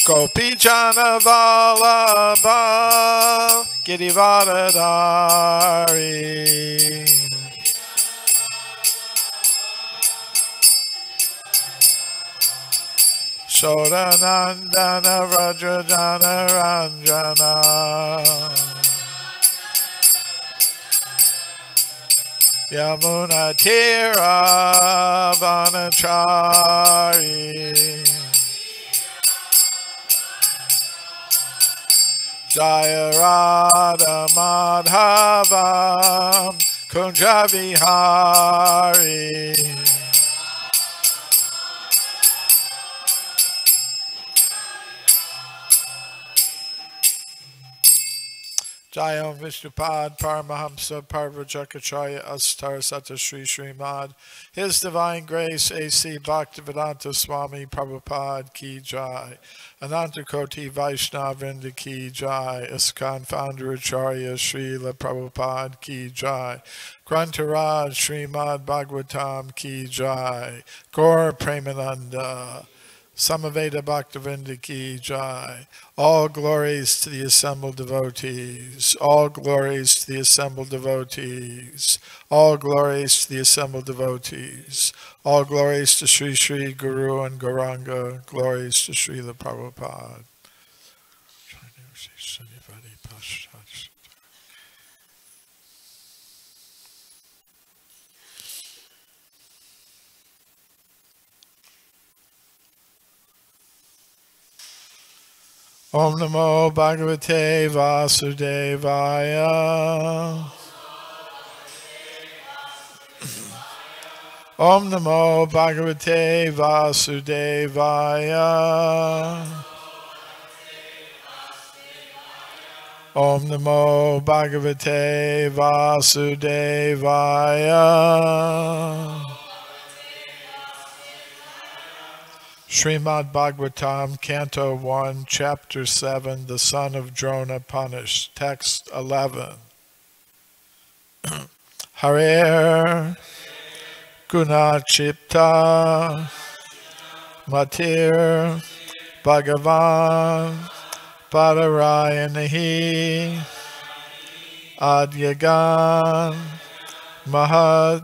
Gopi Jana Vallabha Girivardhari Sodanandana Rajajana Ranjana Yamuna Tira Vanachari Jaya Radha Madhava Kunja Vihari Jayam Vishnupad Paramahamsa Parvajakacharya Astar Sata Sri Srimad His Divine Grace A.C. Bhaktivedanta Swami Prabhupada Ki Jai Ananta Koti Vaishnavinda Ki Jai ISKCON Founder Acharya Srila Prabhupada Ki Jai Grantaraj Srimad Bhagavatam Ki Jai Gaur Premananda Samaveda Bhaktivinda Ki Jai. All glories to the assembled devotees. All glories to the assembled devotees. All glories to the assembled devotees. All glories to Sri Sri Guru and Gauranga. Glories to Srila Prabhupada. Om Namo Bhagavate Vasudevaya. Om Namo Bhagavate Vasudevaya. Om Namo Bhagavate Vasudevaya. Srimad Bhagavatam, Canto 1, Chapter 7, The Son of Drona Punished, Text 11. Harer Gunachipta Matir Bhagavan Padarayanahi Adyagan Mahad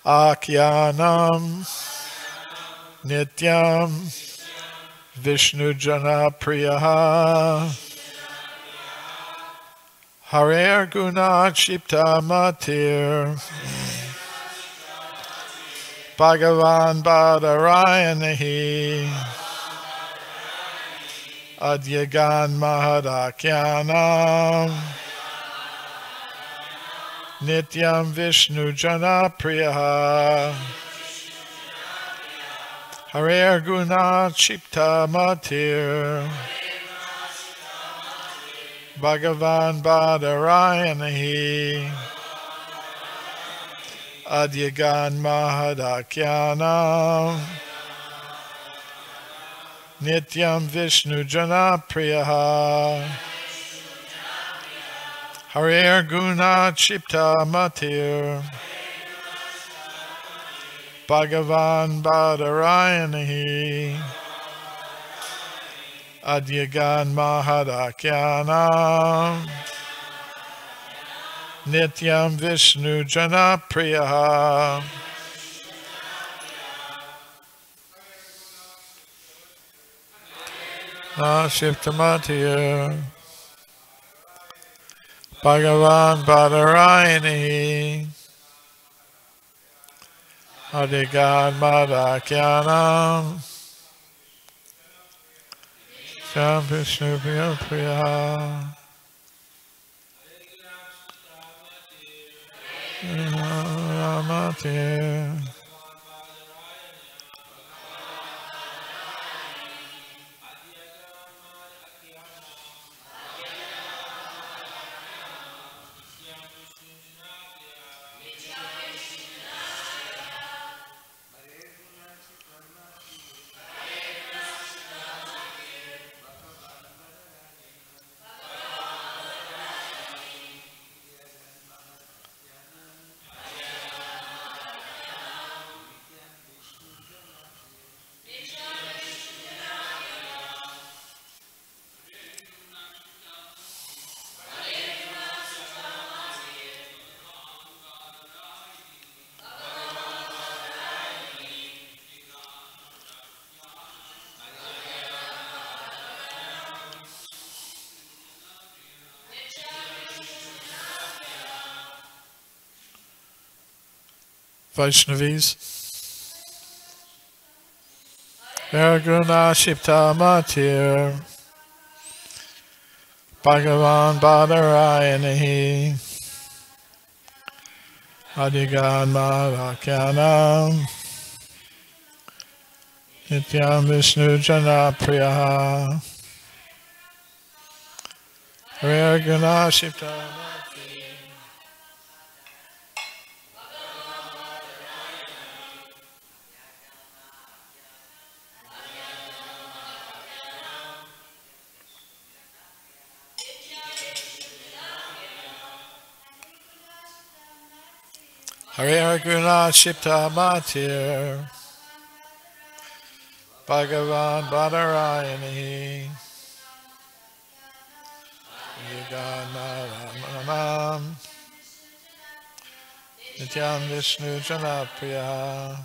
Akyanam Nityam Vishnu Jana Priyaha Harer Guna Chipta Matir Bhagavan Badarayanahi Adyagan Mahadakyanam Nityam Vishnu Jana Priyaha Harer Guna Chipta Matir Bhagavan Badarayanahi Adyagan Mahadakyanam Nityam Vishnu Jana Priyaha Harer Guna Chipta Matir Bhagavan Badarayanahi Adyagan Mahadakyanam Nityam Vishnu Jana Priyaha Shiptamatir Bhagavan Badarayanahi Adyagan Mahadakyanam Nityam Vishnu Jana Priyaha Ramatir Vaishnavis. Nirguna Shipta Matir Bhagavan Badarayani Adigan Madhakyanam Nityam Vishnu Jana Priya Nirguna Shipta Matir Hare Guna Shipta Matir Bhagavan Badarayani Yuganaram Nityam Vishnu Janapriya.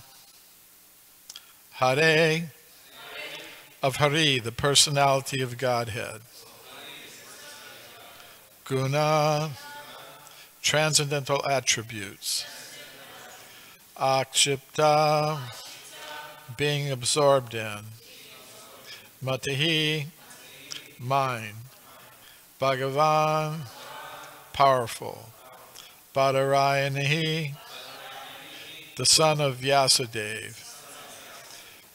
Hare of Hari, the personality of Godhead. Guna, transcendental attributes. Akshipta, being absorbed in. Matihi, mind. Bhagavan, powerful. Badarayanihi, the son of Vyasadeva.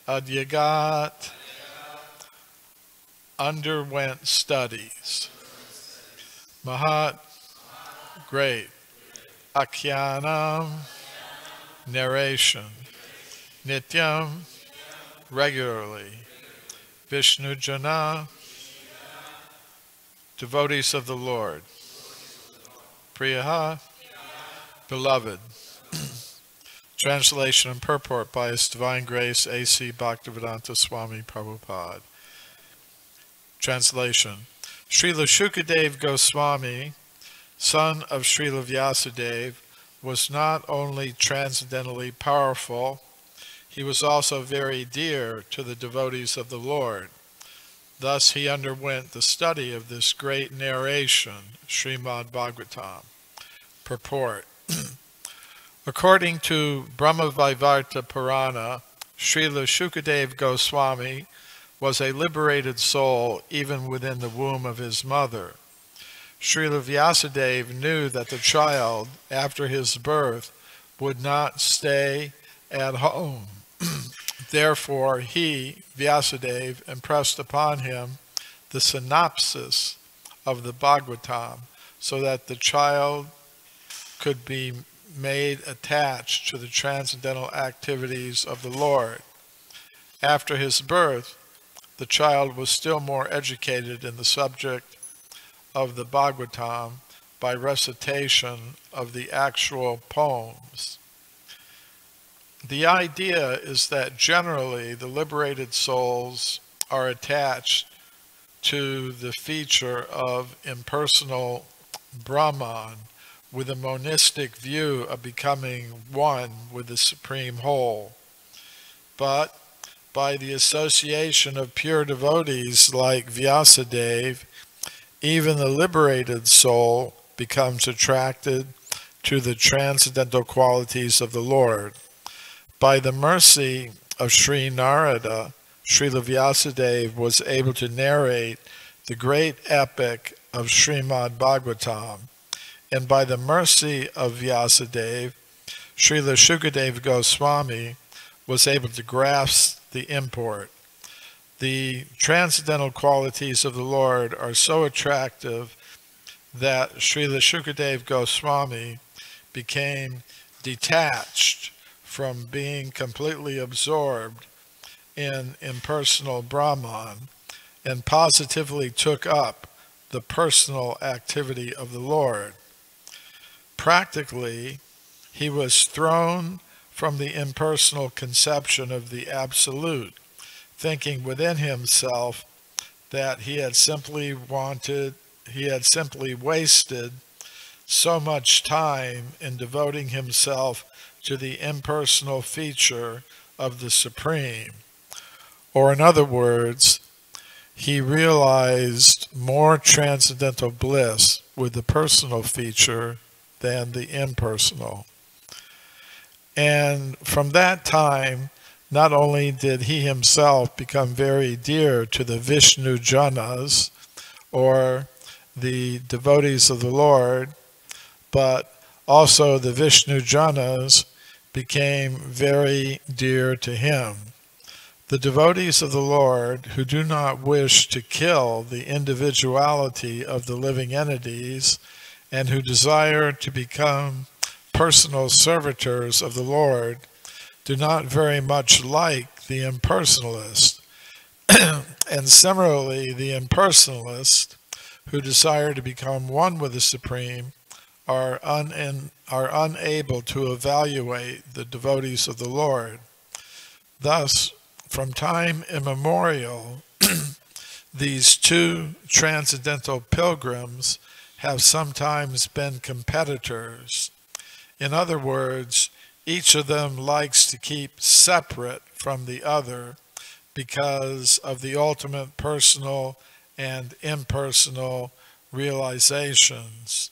Adyagat, underwent studies. Mahat, great. Akhyanam, narration. Nityam, regularly. Vishnu Jana, devotees of the Lord. Priyaha, beloved. Translation and purport by His Divine Grace A.C. Bhaktivedanta Swami Prabhupada. Translation. Srila Shukadev Goswami, son of Srila Vyasadeva, was not only transcendently powerful, he was also very dear to the devotees of the Lord. Thus he underwent the study of this great narration, Srimad Bhagavatam. Purport. According to Brahmavaivarta Purana, Srila Shukadev Goswami was a liberated soul even within the womb of his mother. Srila Vyasadeva knew that the child, after his birth, would not stay at home. Therefore, he, Vyasadeva, impressed upon him the synopsis of the Bhagavatam so that the child could be made attached to the transcendental activities of the Lord. After his birth, the child was still more educated in the subject of the Bhagavatam by recitation of the actual poems. The idea is that generally the liberated souls are attached to the feature of impersonal Brahman with a monistic view of becoming one with the Supreme Whole. But by the association of pure devotees like Vyasadeva, even the liberated soul becomes attracted to the transcendental qualities of the Lord. By the mercy of Sri Narada, Srila Vyasadeva was able to narrate the great epic of Srimad Bhagavatam, and by the mercy of Vyasadeva, Srila Shukadev Goswami was able to grasp the import. The transcendental qualities of the Lord are so attractive that Srila Shukadev Goswami became detached from being completely absorbed in impersonal Brahman and positively took up the personal activity of the Lord. Practically, he was thrown from the impersonal conception of the Absolute, thinking within himself that he had simply wasted so much time in devoting himself to the impersonal feature of the Supreme. Or in other words, he realized more transcendental bliss with the personal feature than the impersonal. And from that time, not only did he himself become very dear to the Vishnu Janas, or the devotees of the Lord, but also the Vishnu Janas became very dear to him. The devotees of the Lord, who do not wish to kill the individuality of the living entities and who desire to become personal servitors of the Lord, do not very much like the impersonalist. And similarly, the impersonalists, who desire to become one with the Supreme, are unable to evaluate the devotees of the Lord. Thus, from time immemorial, these two transcendental pilgrims have sometimes been competitors. In other words, each of them likes to keep separate from the other because of the ultimate personal and impersonal realizations.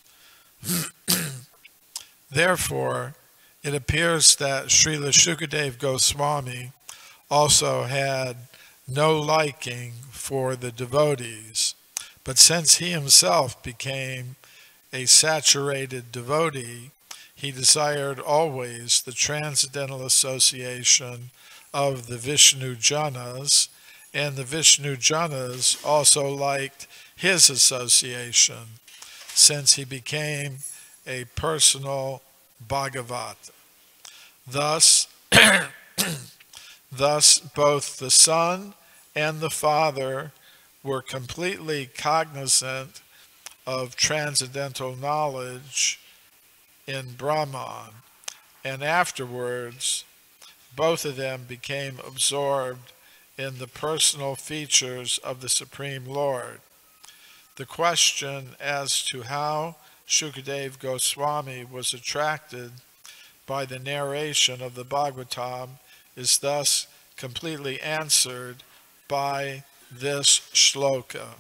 Therefore, it appears that Srila Shukadeva Goswami also had no liking for the devotees, but since he himself became a saturated devotee, he desired always the transcendental association of the Vishnu Janas, and the Vishnu Janas also liked his association, since he became a personal Bhagavat. Thus, both the Son and the Father were completely cognizant of transcendental knowledge in Brahman, and afterwards both of them became absorbed in the personal features of the Supreme Lord. The question as to how Shukadeva Goswami was attracted by the narration of the Bhagavatam is thus completely answered by this shloka.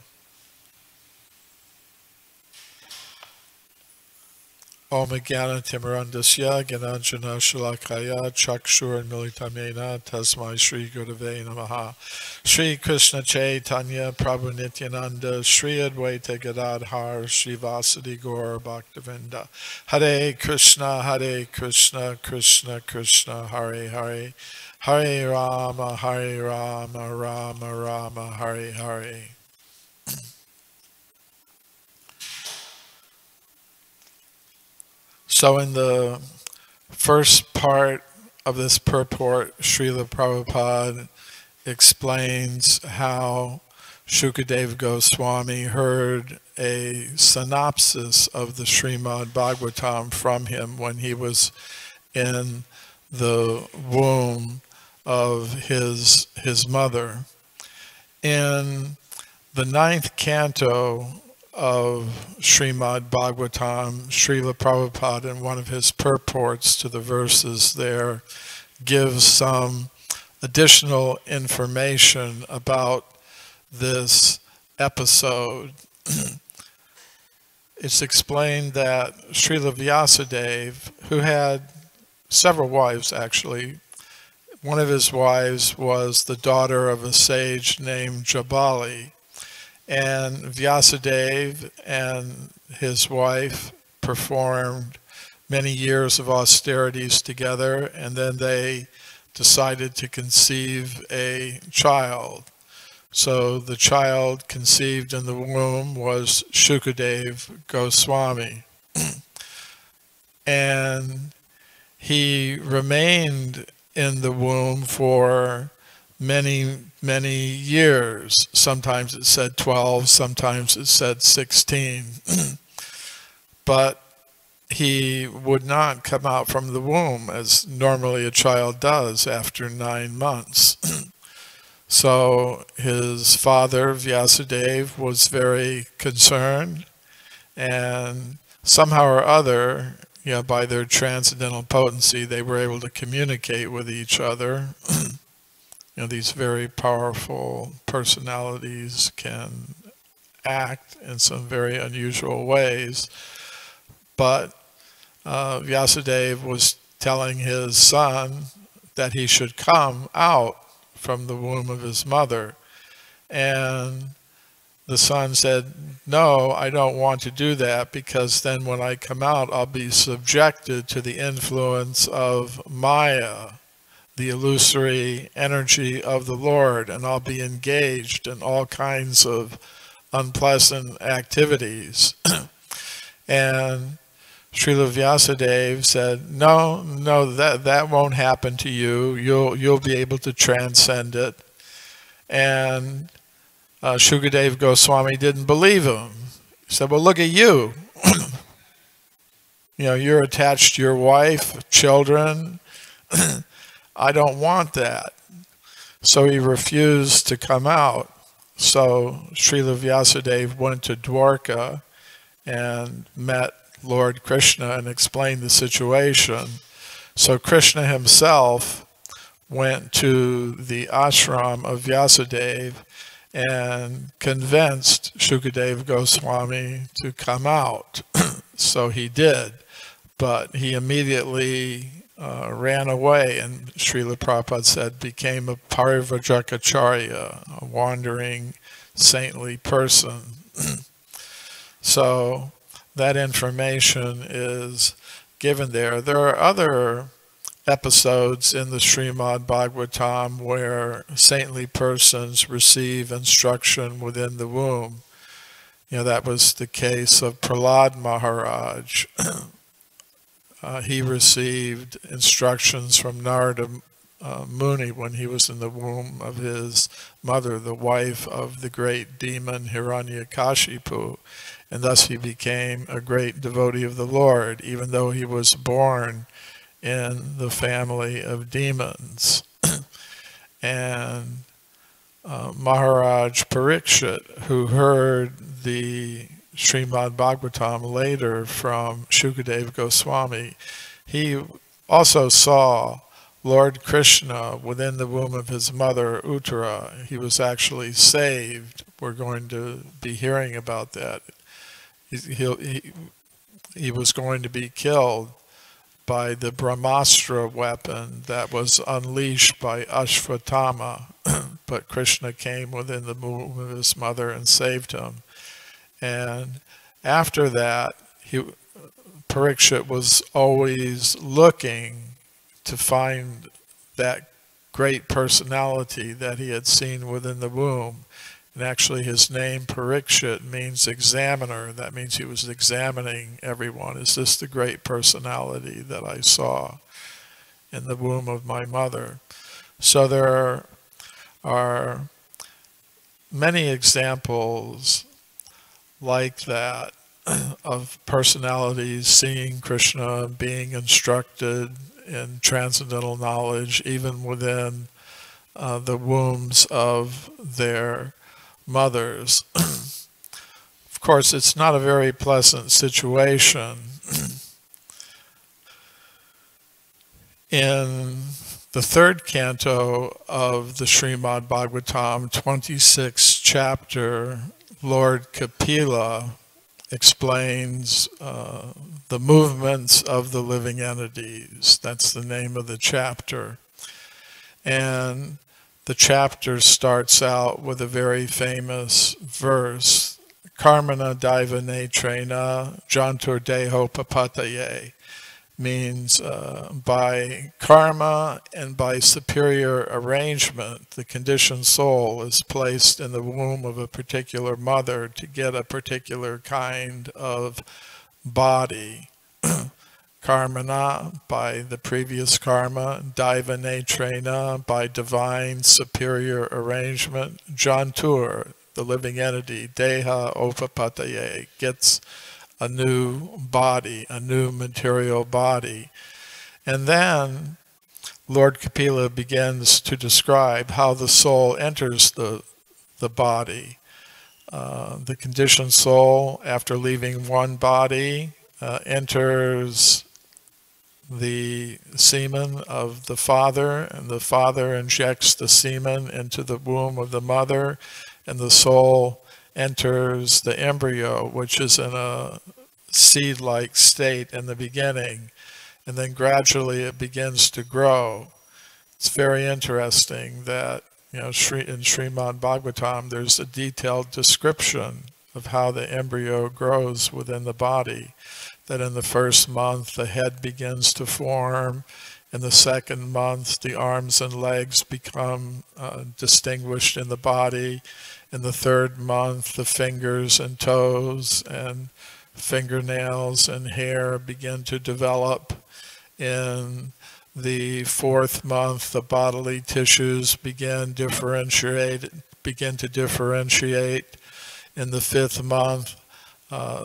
Om Jnana Timirandasya Gyananjana Shalakaya Chakshur Militamena Tasmai Shri Gurave Namaha. Shri Krishna Chaitanya Prabhu Nityananda Shri Advaita Gadadhar Shri Vasadi Gaur Bhaktavinda. Hare Krishna Krishna Krishna Hare Hare, Hare Rama Rama Rama Hare Hare. So in the first part of this purport, Srila Prabhupada explains how Shukadeva Goswami heard a synopsis of the Srimad Bhagavatam from him when he was in the womb of his mother. In the 9th canto of Srimad Bhagavatam, Srila Prabhupada, in one of his purports to the verses there, gives some additional information about this episode. It's explained that Srila Vyasadeva, who had several wives actually, one of his wives was the daughter of a sage named Jabali, and Vyasadeva and his wife performed many years of austerities together, and then they decided to conceive a child. So the child conceived in the womb was Shukadeva Goswami. And he remained in the womb for many years. Sometimes it said 12, sometimes it said 16. But he would not come out from the womb as normally a child does after 9 months. So his father, Vyasadeva, was very concerned, and somehow or other, by their transcendental potency, they were able to communicate with each other. These very powerful personalities can act in some very unusual ways. But Vyasadeva was telling his son that he should come out from the womb of his mother. And the son said, no, I don't want to do that, because then when I come out, I'll be subjected to the influence of Maya, the illusory energy of the Lord, and I'll be engaged in all kinds of unpleasant activities. And Srila Vyasadeva said, no, that won't happen to you. You'll be able to transcend it. And Shukadeva Goswami didn't believe him. He said, well, look at you. You're attached to your wife, children. I don't want that. So he refused to come out. So Srila Vyasadeva went to Dwarka and met Lord Krishna and explained the situation. So Krishna himself went to the ashram of Vyasadeva and convinced Shukadeva Goswami to come out. So he did, but he immediately ran away, and Srila Prabhupada said became a Parivrajacharya, a wandering saintly person. So that information is given there. There are other episodes in the Srimad Bhagavatam where saintly persons receive instruction within the womb. That was the case of Prahlad Maharaj. He received instructions from Narada Muni when he was in the womb of his mother, the wife of the great demon Hiranyakashipu, and thus he became a great devotee of the Lord, even though he was born in the family of demons. And Maharaj Parikshit, who heard the Srimad Bhagavatam later from Shukadeva Goswami, he also saw Lord Krishna within the womb of his mother Uttara. He was actually saved. We're going to be hearing about that. He was going to be killed by the Brahmastra weapon that was unleashed by Ashvatthama, but Krishna came within the womb of his mother and saved him. And after that, Parikshit was always looking to find that great personality that he had seen within the womb. And actually his name Parikshit means examiner. That means he was examining everyone. Is this the great personality that I saw in the womb of my mother? So there are many examples like that of personalities seeing Krishna, being instructed in transcendental knowledge, even within the wombs of their mothers. Of course, it's not a very pleasant situation. In the third canto of the Srimad Bhagavatam, 26th chapter, Lord Kapila explains the movements of the living entities. That's the name of the chapter. And the chapter starts out with a very famous verse, Karmana Daiva Netrena Jantur Deho Papataye, means by karma and by superior arrangement, the conditioned soul is placed in the womb of a particular mother to get a particular kind of body. Karmana, by the previous karma, Daiva Netrena, by divine superior arrangement, Jantur, the living entity, Deha Opapataye, gets a new body, a new material body. And then Lord Kapila begins to describe how the soul enters the body. The conditioned soul, after leaving one body, enters the semen of the father, and the father injects the semen into the womb of the mother, and the soul enters the embryo, which is in a seed-like state in the beginning. and then gradually it begins to grow. It's very interesting that, in Srimad Bhagavatam, there's a detailed description of how the embryo grows within the body. That in the first month, the head begins to form. In the second month, the arms and legs become distinguished in the body. In the third month, the fingers and toes and fingernails and hair begin to develop. In the fourth month, the bodily tissues begin to differentiate. In the fifth month,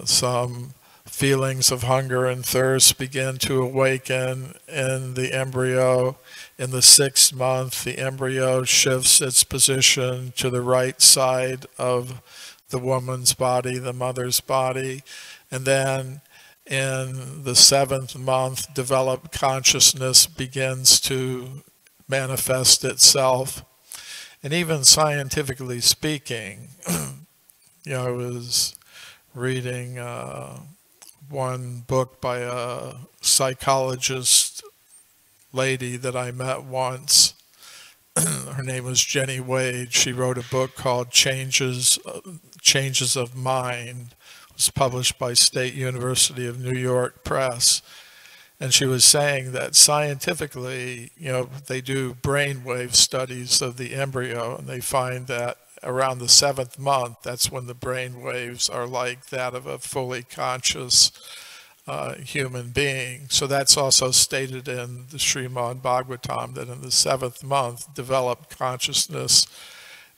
some feelings of hunger and thirst begin to awaken in the embryo. In the sixth month, the embryo shifts its position to the right side of the woman's body, the mother's body. And then in the seventh month, developed consciousness begins to manifest itself. And even scientifically speaking, I was reading one book by a psychologist lady that I met once. Her name was Jenny Wade. She wrote a book called Changes of Mind. It was published by State University of New York Press. And she was saying that scientifically, they do brainwave studies of the embryo, and they find that around the seventh month, that's when the brain waves are like that of a fully conscious human being. So that's also stated in the Srimad Bhagavatam, that in the seventh month, developed consciousness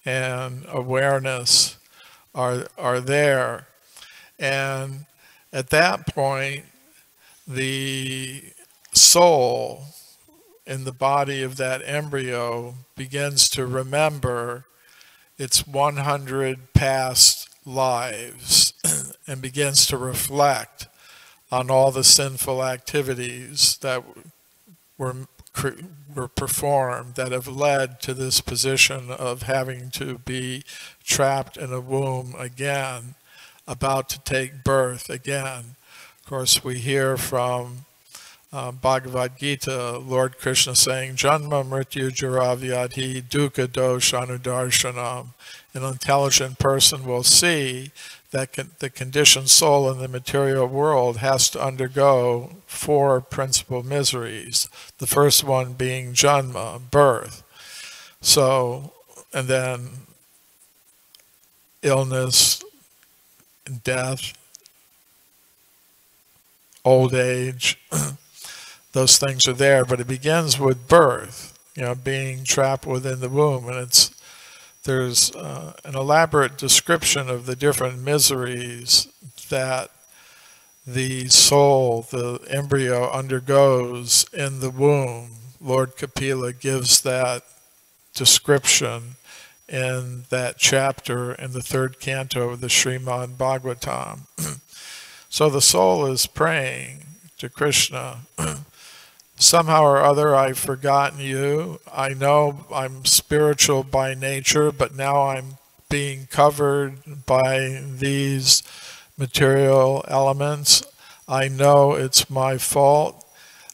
and awareness are there. And at that point, the soul in the body of that embryo begins to remember its 100 past lives and begins to reflect on all the sinful activities that were performed that have led to this position of having to be trapped in a womb again, about to take birth again. Of course, we hear from Bhagavad Gita, Lord Krishna saying, Janma Mrityu Jara Vyadhi Dukkha Dosha Anudarshanam. An intelligent person will see that the conditioned soul in the material world has to undergo 4 principal miseries. The first one being Janma, birth. So, and then illness, death, old age. Those things are there, but it begins with birth, being trapped within the womb. And there's an elaborate description of the different miseries that the soul, the embryo, undergoes in the womb. Lord Kapila gives that description in that chapter in the 3rd canto of the Srimad Bhagavatam. So the soul is praying to Krishna, somehow or other I've forgotten you. I know I'm spiritual by nature, but now I'm being covered by these material elements. I know it's my fault.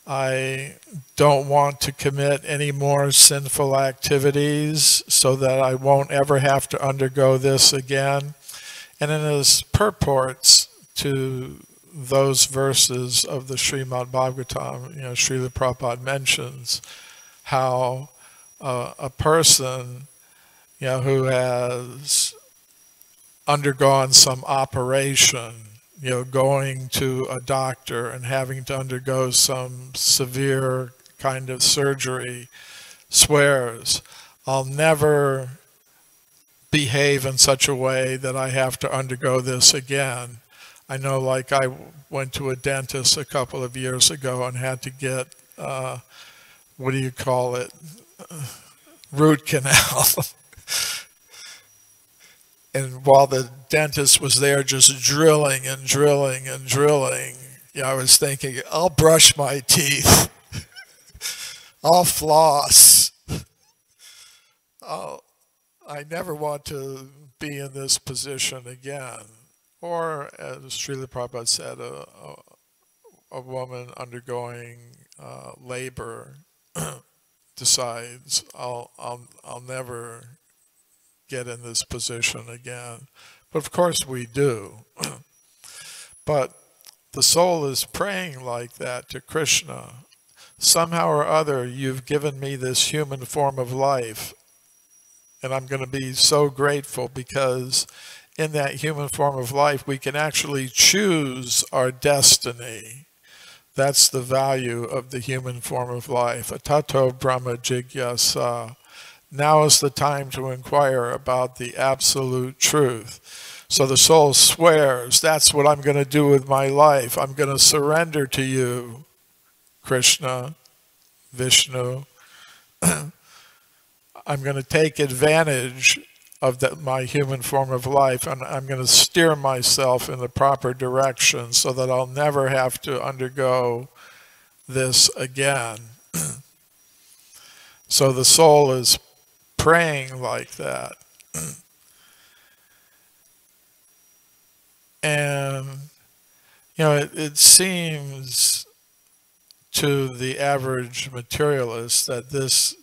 I don't want to commit any more sinful activities so that I won't ever have to undergo this again. And in his purports to those verses of the Srimad Bhagavatam, Srila Prabhupada mentions how a person, who has undergone some operation, going to a doctor and having to undergo some severe kind of surgery, swears, I'll never behave in such a way that I have to undergo this again. I know, like, I went to a dentist a couple of years ago and had to get, root canal. And while the dentist was there just drilling and drilling and drilling, I was thinking, I'll brush my teeth. I'll floss. I never want to be in this position again. Or, as Srila Prabhupada said, a a woman undergoing labor decides, I'll never get in this position again. But of course we do. But the soul is praying like that to Krishna. Somehow or other, you've given me this human form of life, and I'm going to be so grateful, because in that human form of life, we can actually choose our destiny. That's the value of the human form of life. Atato Brahma Jigyasa. Now is the time to inquire about the absolute truth. So the soul swears, that's what I'm going to do with my life. I'm going to surrender to you, Krishna, Vishnu. I'm going to take advantage of my human form of life, and I'm going to steer myself in the proper direction so that I'll never have to undergo this again. So the soul is praying like that. And, it seems to the average materialist that this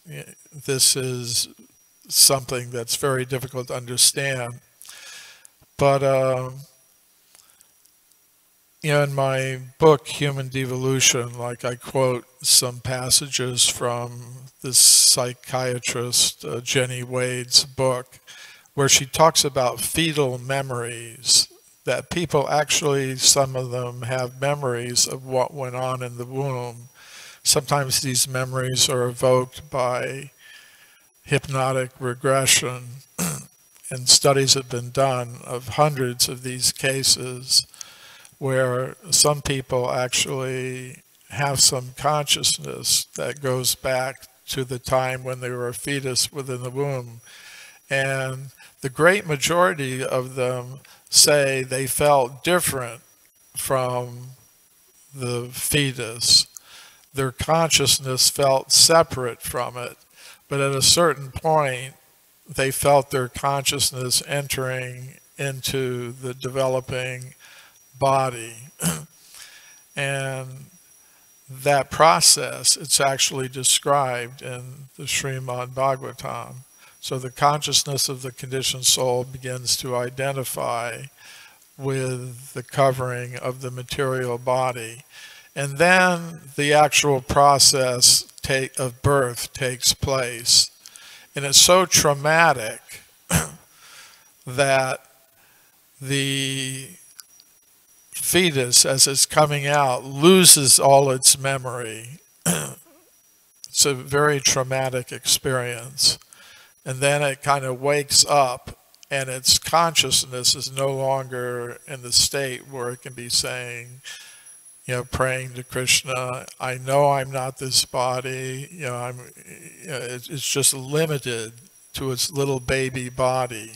is something that's very difficult to understand. But, in my book, Human Devolution, I quote some passages from this psychiatrist, Jenny Wade's book, where she talks about fetal memories, that people actually, some of them have memories of what went on in the womb. Sometimes these memories are evoked by hypnotic regression, and studies have been done of hundreds of these cases where some people actually have some consciousness that goes back to the time when they were a fetus within the womb. And the great majority of them say they felt different from the fetus. Their consciousness felt separate from it, but at a certain point, they felt their consciousness entering into the developing body. And that process, it's actually described in the Srimad Bhagavatam. So the consciousness of the conditioned soul begins to identify with the covering of the material body. And then the actual process of birth takes place. And it's so traumatic that the fetus, as it's coming out, loses all its memory. It's a very traumatic experience. And then it kind of wakes up, and its consciousness is no longer in the state where it can be saying, praying to Krishna, I know I'm not this body, it's just limited to its little baby body.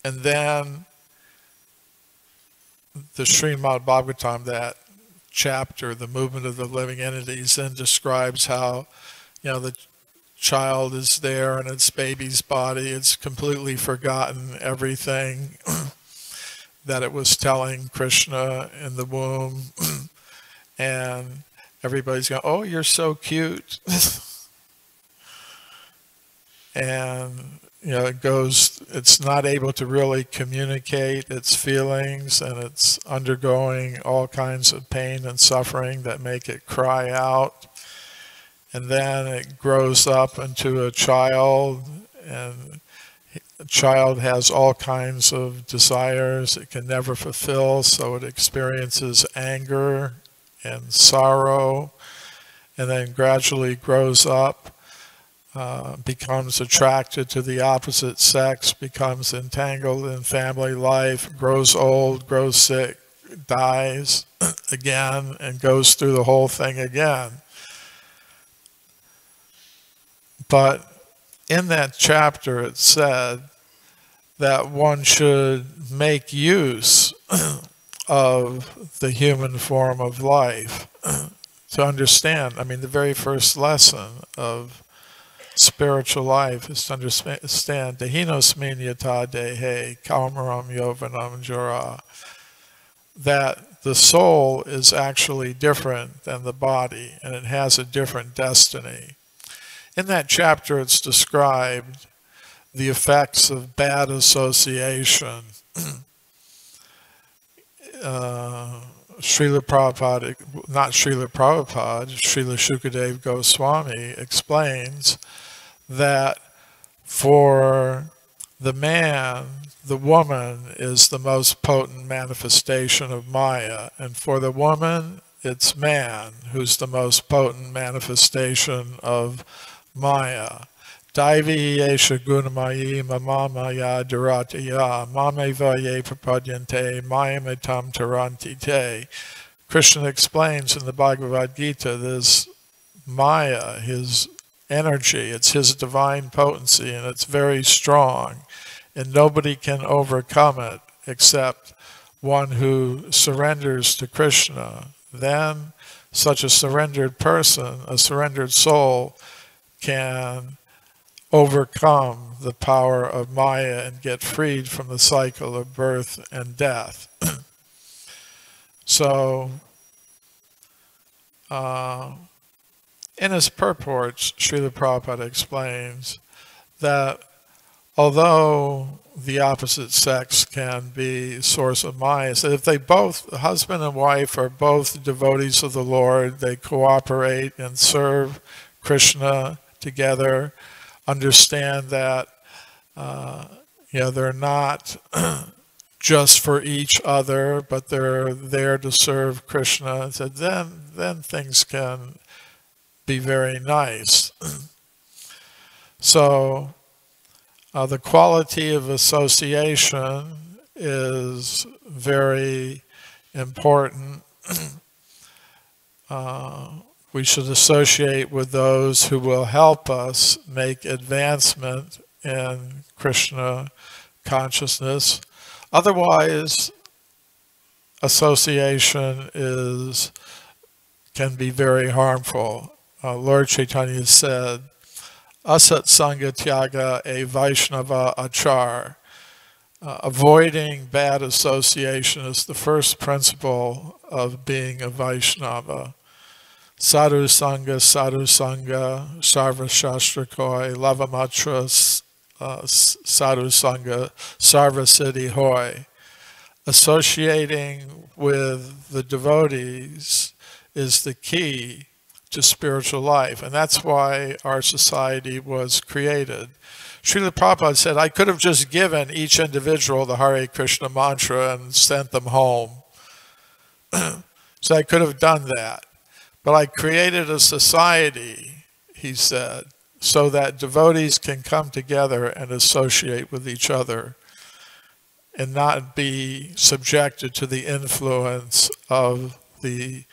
And then the Srimad Bhagavatam, that chapter, the movement of the living entities, then describes how, the child is there in its baby's body. It's completely forgotten everything that it was telling Krishna in the womb. And everybody's going, oh, you're so cute. And, it's not able to really communicate its feelings, and it's undergoing all kinds of pain and suffering that make it cry out. And then it grows up into a child, and the child has all kinds of desires it can never fulfill, so it experiences anger and sorrow, and then gradually grows up, becomes attracted to the opposite sex, becomes entangled in family life, grows old, grows sick, dies again, and goes through the whole thing again. But in that chapter, it said that one should make use of the human form of life to understand. I mean, the very first lesson of spiritual life is to understand Dehinosmin yata dehe kaumaram yovanam jara, that the soul is actually different than the body, and it has a different destiny. In that chapter, it's described the effects of bad association. Srila Prabhupada, not Srila Prabhupada, Srila Shukadev Goswami explains that for the man, the woman is the most potent manifestation of Maya, and for the woman, it's man who's the most potent manifestation of Maya. Daivi yesha gunamayi mamamaya durataya mameva ye prapadyante mayamitam taranti te. Krishna explains in the Bhagavad Gita, there's Maya, his energy, it's his divine potency, and it's very strong, and nobody can overcome it except one who surrenders to Krishna. Then such a surrendered person, a surrendered soul, can overcome the power of Maya and get freed from the cycle of birth and death. So, in his purports, Srila Prabhupada explains that although the opposite sex can be a source of Maya, so if they both, husband and wife, are both devotees of the Lord, they cooperate and serve Krishna together, understand that they're not just for each other, but they're there to serve Krishna. So then things can be very nice. So the quality of association is very important. We should associate with those who will help us make advancement in Krishna consciousness. Otherwise, association can be very harmful. Lord Chaitanya said, Asat Sangha Tyaga e Vaishnava Achar. Avoiding bad association is the first principle of being a Vaishnava. Sadhu Sangha, Sarva Shastra Koi, Lavamatra Sadhu Sangha, Sarva Siddhi Hoy. Associating with the devotees is the key to spiritual life, and that's why our society was created. Srila Prabhupada said, I could have just given each individual the Hare Krishna mantra and sent them home. So I could have done that. But I created a society, he said, so that devotees can come together and associate with each other and not be subjected to the influence of the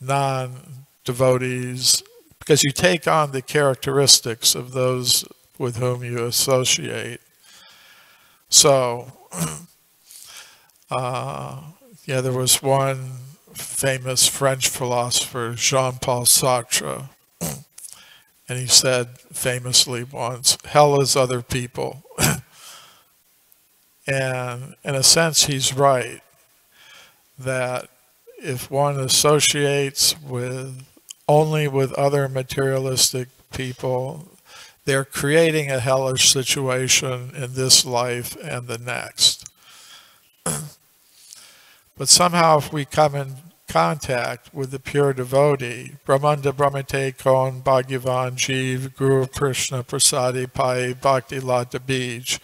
non-devotees, because you take on the characteristics of those with whom you associate. So, there was one famous French philosopher, Jean-Paul Sartre, and he said famously once, hell is other people. And in a sense, he's right, that if one associates only with other materialistic people, they're creating a hellish situation in this life and the next. But somehow if we come in contact with the pure devotee, Brahmanda Brahmate Kon Bhagavan Jeev Guru Krishna Prasadi Pai Bhakti Lata Bij,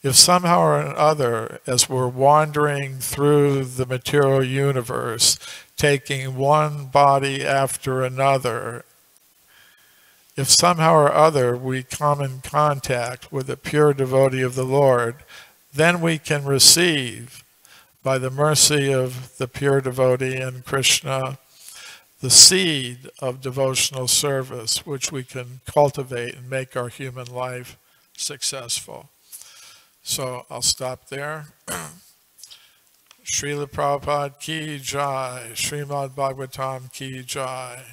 if somehow or another, as we're wandering through the material universe, taking one body after another, if somehow or other we come in contact with a pure devotee of the Lord, then we can receive, by the mercy of the pure devotee and Krishna, the seed of devotional service, which we can cultivate and make our human life successful. So I'll stop there. Srila Prabhupada ki jai, Srimad Bhagavatam ki jai.